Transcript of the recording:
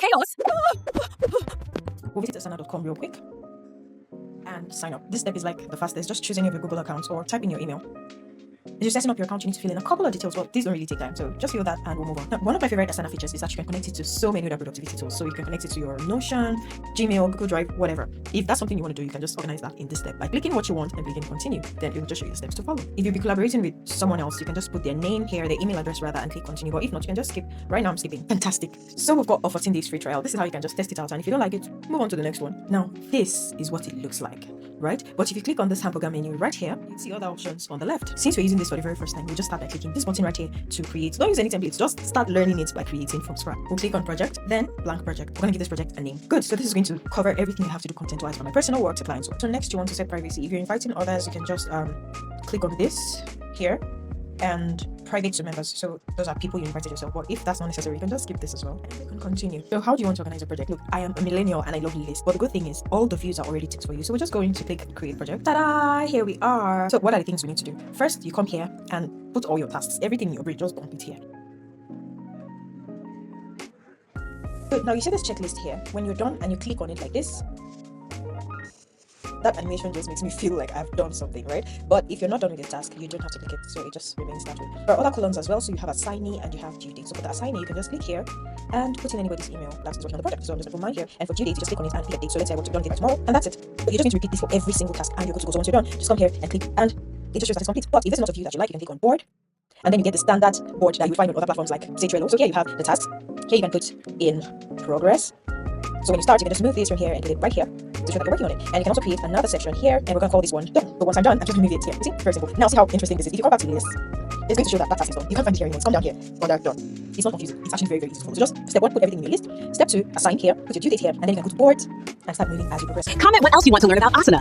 chaos. We'll visit asana.com real quick and sign up. This step is like the fastest. Just choose any of your Google accounts or type in your email. As you're setting up your account, you need to fill in a couple of details, but these don't really take time, so just fill that and we'll move on. Now, one of my favorite Asana features is that you can connect it to so many other productivity tools. So you can connect it to your Notion, Gmail, Google Drive, whatever. If that's something you want to do, you can just organize that in this step by clicking what you want and clicking continue. Then it will just show you the steps to follow. If you'll be collaborating with someone else, you can just put their name here, their email address rather, and click continue. But if not, you can just skip. Right now I'm skipping. Fantastic. So we've got a 14 days free trial. This is how you can just test it out, and if you don't like it, move on to the next one. Now, this is what it looks like, right? But if you click on this hamburger menu right here, you see other options on the left. Since we're using this for the very first time, we just start by clicking this button right here to create. Don't use any templates, just start learning it by creating from scratch. We'll click on project, then blank project. We're going to give this project a name. Good. So this is going to cover everything you have to do content-wise for my personal work to clients. So next, you want to set privacy. If you're inviting others, you can just click on this here and private to members. So those are people you invited yourself. But if that's not necessary, you can just skip this as well. And you can continue. So how do you want to organize a project? Look, I am a millennial and I love lists. But the good thing is all the views are already ticked for you. So we're just going to click create project. Ta-da! Here we are. So what are the things we need to do? First, you come here and put all your tasks. Everything in your brain, just bump it here. Good. Now you see this checklist here. When you're done and you click on it like this, that animation just makes me feel like I've done something, right? But if you're not done with your task, you don't have to click it, so it just remains that way. There are other columns as well, so you have assignee and you have due date. So for the assignee, you can just click here and put in anybody's email that is working on the project. So I'm just going to put mine here, and for due date, you just click on it and click date. So let's say I want to be done with it by tomorrow, and that's it. But you just need to repeat this for every single task, and you're good to go. So once you're done, just come here and click, and it just shows that it's complete. But if this is not a view that you like, you can click on board, and then you get the standard board that you find on other platforms like say Trello. So here you have the tasks. Here you can put in progress. So when you start, you can just move this from here and put it right here to show that you're working on it. And you can also create another section here, and we're going to call this one done. But once I'm done, I'm just going to move it here. You see? Very simple. Now see how interesting this is. If you come back to this, it's going to show that task is done. You can't find it here anymore. Come down here. Order done. It's not confusing. It's actually very, very useful. So just step 1, put everything in your list. Step 2, assign here, put your due date here, and then you can go to board and start moving as you progress. Comment what else you want to learn about Asana.